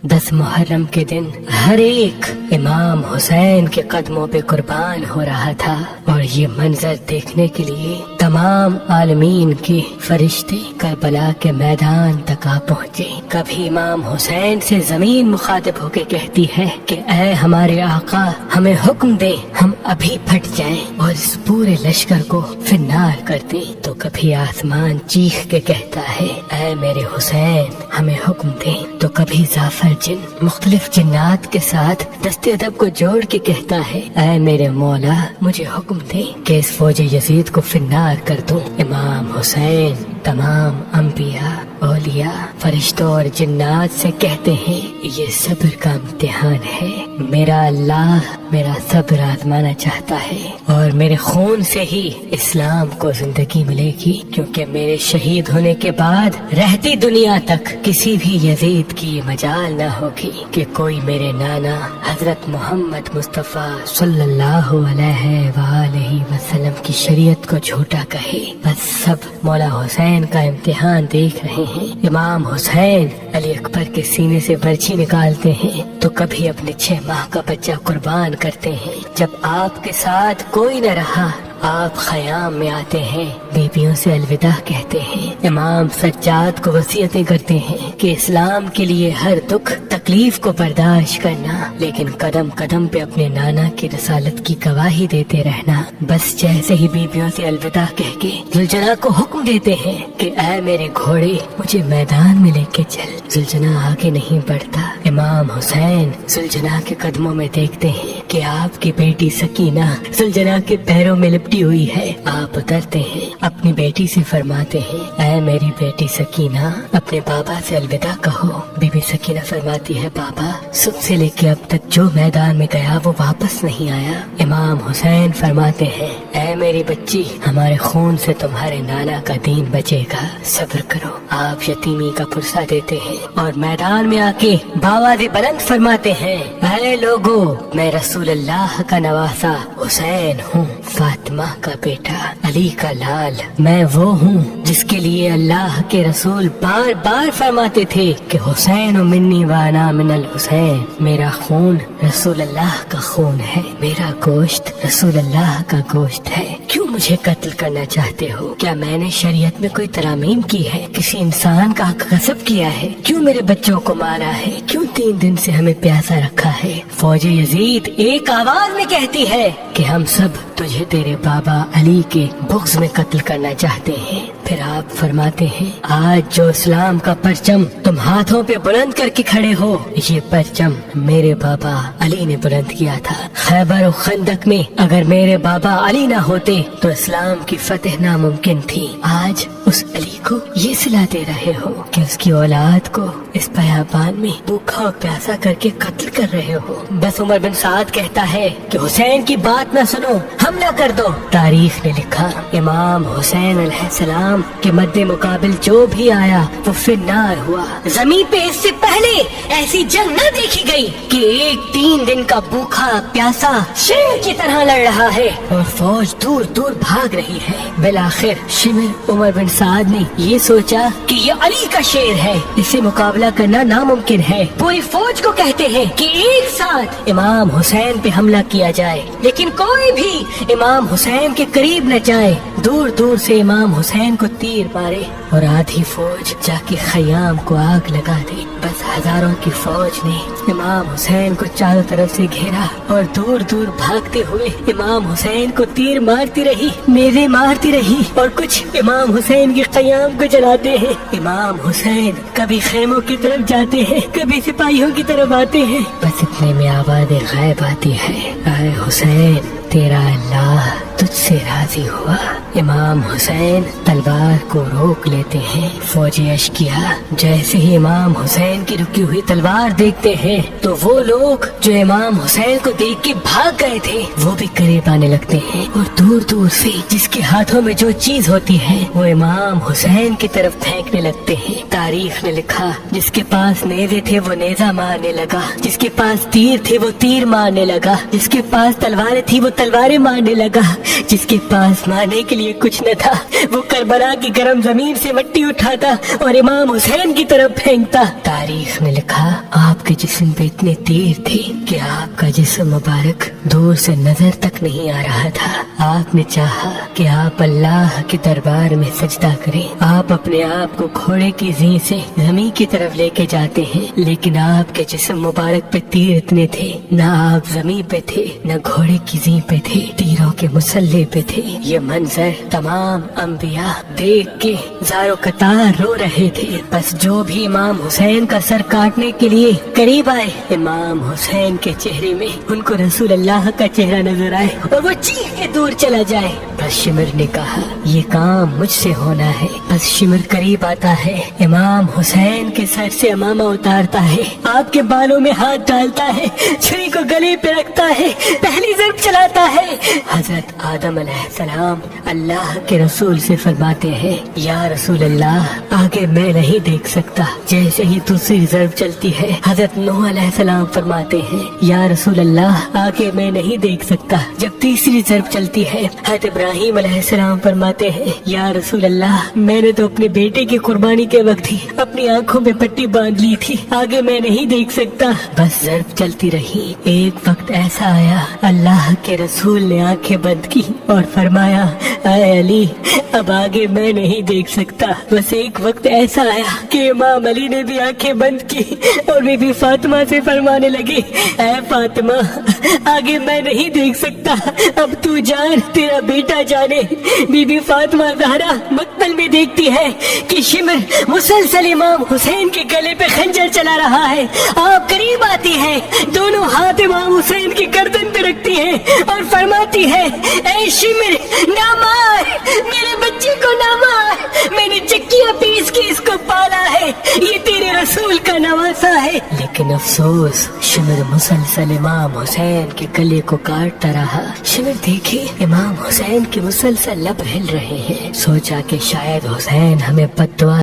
10 मुहर्रम के दिन हर एक इमाम हुसैन के कदमों पे कुर्बान हो रहा था और ये मंजर देखने के लिए तमाम आलमीन के फरिश्ते करबला के मैदान तक आ पहुँचे। कभी इमाम हुसैन से जमीन मुखातिब होके कहती है कि ऐ हमारे आका, हमें हुक्म दे, हम अभी फट जाएं और इस पूरे लश्कर को फिन्नार कर दे। तो कभी आसमान चीख के कहता है ऐ मेरे हुसैन, हमें हुक्म दे। तो कभी जाफर जिन मुख्तलिफ जिन्नात के साथ दस्ते अदब को जोड़ के कहता है ऐ मेरे मौला, मुझे हुक्म दे कि इस फौज यजीद को फिन्नार कर दूं। इमाम हुसैन तमाम अंबिया, औलिया, फरिश्तों और जिन्नात से कहते हैं ये सब्र का इम्तिहान है। मेरा अल्लाह मेरा सब्र आजमाना चाहता है और मेरे खून से ही इस्लाम को जिंदगी मिलेगी, क्योंकि मेरे शहीद होने के बाद रहती दुनिया तक किसी भी यजीद की मजाल न होगी कि कोई मेरे नाना हजरत मोहम्मद मुस्तफ़ा सल्लल्लाहु अलैहि वसल्लम की शरीयत को झूठा कहे। बस सब मौला हुसैन का इम्तिहान देख रहे हैं। इमाम हुसैन अली अकबर के सीने से बर्छी निकालते हैं तो कभी अपने 6 माह का बच्चा कुर्बान करते हैं। जब आपके साथ कोई न रहा, आप खयाम में आते हैं, बीबियों से अलविदा कहते हैं। इमाम सज्जाद को वसीयतें करते हैं कि इस्लाम के लिए हर दुख तकलीफ को बर्दाश्त करना, लेकिन कदम कदम पे अपने नाना की रसालत की गवाही देते रहना। बस जैसे ही बीबियों से अलविदा कह के जुलजना को हुक्म देते हैं कि ऐ मेरे घोड़े, मुझे मैदान में लेके चल। जुलजना आगे नहीं बढ़ता। इमाम हुसैन जुलजना के कदमों में देखते हैं कि आपकी बेटी सकीना जुलजना के पैरों में लिपटी हुई है। आप उतरते हैं, अपनी बेटी से फरमाते हैं ऐ मेरी बेटी सकीना, अपने बाबा से अलविदा कहो। बीबी सकीना फरमाती है बाबा, सुबह से लेके अब तक जो मैदान में गया वो वापस नहीं आया। इमाम हुसैन फरमाते हैं ऐ मेरी बच्ची, हमारे खून से तुम्हारे नाना का दीन बचेगा, सब्र करो। आप यतीमी का पुरसा देते हैं और मैदान में आके बावाज़े बुलंद फरमाते हैं ऐ लोगो, मैं रसूलुल्लाह का नवासा हुसैन हूँ, फातिमा का बेटा, अली का लाल। मैं वो हूँ जिसके लिए अल्लाह के रसूल बार बार फरमाते थे कि हुसैन मिन्नी वाना मिनल हुसैन। मेरा खून रसूलुल्लाह का खून है, मेरा गोश्त रसूलुल्लाह का गोश्त है। क्यों मुझे कत्ल करना चाहते हो? क्या मैंने शरीयत में कोई तरामीम की है? किसी इंसान का हक गस्ब किया है? क्यों मेरे बच्चों को मारा है? क्यों 3 दिन से हमें प्यासा रखा है? फौज यजीद एक आवाज में कहती है कि हम सब तुझे तेरे बाबा अली के बुग़्ज़ में कत्ल करना चाहते हैं। फिर आप फरमाते हैं आज जो इस्लाम का परचम तुम हाथों पे बुलंद करके खड़े हो, ये परचम मेरे बाबा अली ने बुलंद किया था। खैबर और खंदक में अगर मेरे बाबा अली ना होते तो इस्लाम की फतेह नामुमकिन थी। आज उस अली को ये सिला दे रहे हो कि उसकी औलाद को इस बयाबान में भूखा और प्यासा करके कत्ल कर रहे हो। बस उमर बिन साद कहता है कि हुसैन की बात न सुनो, हमला कर दो। तारीख ने लिखा इमाम हुसैन अलैहिस्सलाम के मद्दे मुकाबिल जो भी आया वो फिन्नार हुआ। जमीन पे इससे पहले ऐसी जंग न देखी गई कि एक 3 दिन का भूखा प्यासा शेर की तरह लड़ रहा है और फौज दूर दूर भाग रही है। बिलाखिर शिमिर उमर बिन साद ने ये सोचा कि ये अली का शेर है, इससे मुकाबला करना नामुमकिन है। पूरी फौज को कहते हैं कि एक साथ इमाम हुसैन पे हमला किया जाए, लेकिन कोई भी इमाम हुसैन के करीब न जाए। दूर दूर से इमाम हुसैन को तीर मारे और आधी फौज जाके खयाम को आग लगा दी। बस हजारों की फौज ने इमाम हुसैन को चारों तरफ से घेरा और दूर दूर भागते हुए इमाम हुसैन को तीर मारती रही, नेज़े मारती रही और कुछ इमाम हुसैन के खयाम को जलाते हैं। इमाम हुसैन कभी खेमों की तरफ जाते हैं, कभी सिपाहियों की तरफ आते हैं। बस इतने में आवाज़ गायब आती है ऐ हुसैन, तेरा अल्लाह तुझसे राजी हुआ। इमाम हुसैन तलवार को रोक लेते हैं। फौजी अश्किया जैसे ही इमाम हुसैन की रुकी हुई तलवार देखते हैं तो वो लोग जो इमाम हुसैन को देख के भाग गए थे वो भी करीब आने लगते हैं और दूर दूर से जिसके हाथों में जो चीज होती है वो इमाम हुसैन की तरफ फेंकने लगते हैं। तारीख ने लिखा जिसके पास नेज़े थे वो नेज़ा मारने लगा, जिसके पास तीर थे वो तीर मारने लगा, जिसके पास तलवारें थी वो तलवारें मारने लगा। جس کے پاس مارنے کے لیے کچھ نہ تھا، وہ کربلا کی گرم زمین سے مٹی اٹھاتا اور امام حسین کی طرف پھینکتا۔ تاریخ نے لکھا آپ کے جسم پہ اتنے تیر تھے کہ آپ کا جسم مبارک دور سے نظر تک نہیں آ رہا تھا۔ آپ نے چاہا کہ آپ اللہ کے دربار میں سجدہ کریں۔ آپ اپنے آپ کو گھوڑے کی زین سے زمین کی طرف لے کے جاتے ہیں، لیکن آپ کے جسم مبارک پہ تیر اتنے تھے، نہ آپ زمین پہ تھے نہ گھوڑے کی زین پہ تھے، تیروں کے مسلح پہ تھے۔ یہ منظر تمام انبیاء دیکھ کے زارو قطار رو رہے تھے۔ بس جو بھی امام حسین کا سر کاٹنے کے لیے قریب آئے، امام حسین کے چہرے میں ان کو رسول اللہ کا چہرہ نظر آئے اور وہ چیخ کے دور چلا جائے۔ بس شمر نے کہا یہ کام مجھ سے ہونا ہے۔ بس شمر قریب آتا ہے، امام حسین کے سر سے امامہ اتارتا ہے، آپ کے بالوں میں ہاتھ ڈالتا ہے، چھری کو گلے پہ رکھتا ہے، پہلی ضرب چلاتا ہے۔ حضرت آدم علیہ السلام اللہ کے رسول سے فرماتے ہیں یا رسول اللہ آگے میں نہیں دیکھ سکتا۔ جیسے ہی دوسری ضرب چلتی ہے، حضرت نوح علیہ السلام فرماتے ہیں یا رسول اللہ آگے میں نہیں دیکھ سکتا۔ جب تیسری ضرب چلتی ہے، حضرت ابراہیم علیہ السلام فرماتے ہیں یا رسول اللہ میں نے تو اپنے بیٹے کی قربانی کے وقت ہی اپنی آنکھوں میں پٹی باندھ لی تھی، آگے میں نہیں دیکھ سکتا۔ بس ضرب چلتی رہی۔ ایک وقت ایسا آیا اللہ کے رسول نے آنکھیں بند کی اور فرمایا اے علی اب آگے میں نہیں دیکھ سکتا۔ بس ایک وقت ایسا آیا کہ امام علی نے بھی آنکھیں بند کی اور بی بی فاطمہ سے فرمانے لگے اے فاطمہ آگے میں نہیں دیکھ سکتا، اب تو جان تیرا بیٹا جانے۔ بی بی فاطمہ زہرا مقتل میں دیکھتی ہے کہ شمر مسلسل امام حسین کے گلے پہ خنجر چلا رہا ہے۔ آپ قریب آتی ہے، دونوں ہاتھ امام حسین کی گردن پہ رکھتی ہے اور فرماتی ہے اے شمر نہ مار میرے بچے کو، نہ مار، میں نے چکیاں پیس کے اس کو پالا ہے، یہ تیرے رسول کا نواسا ہے۔ لیکن افسوس شمر مسلسل امام حسین کے گلے کو کاٹتا رہا۔ شمر دیکھے امام حسین کے مسلسل لب ہل رہے ہیں، سوچا کہ شاید حسین ہمیں بد دعا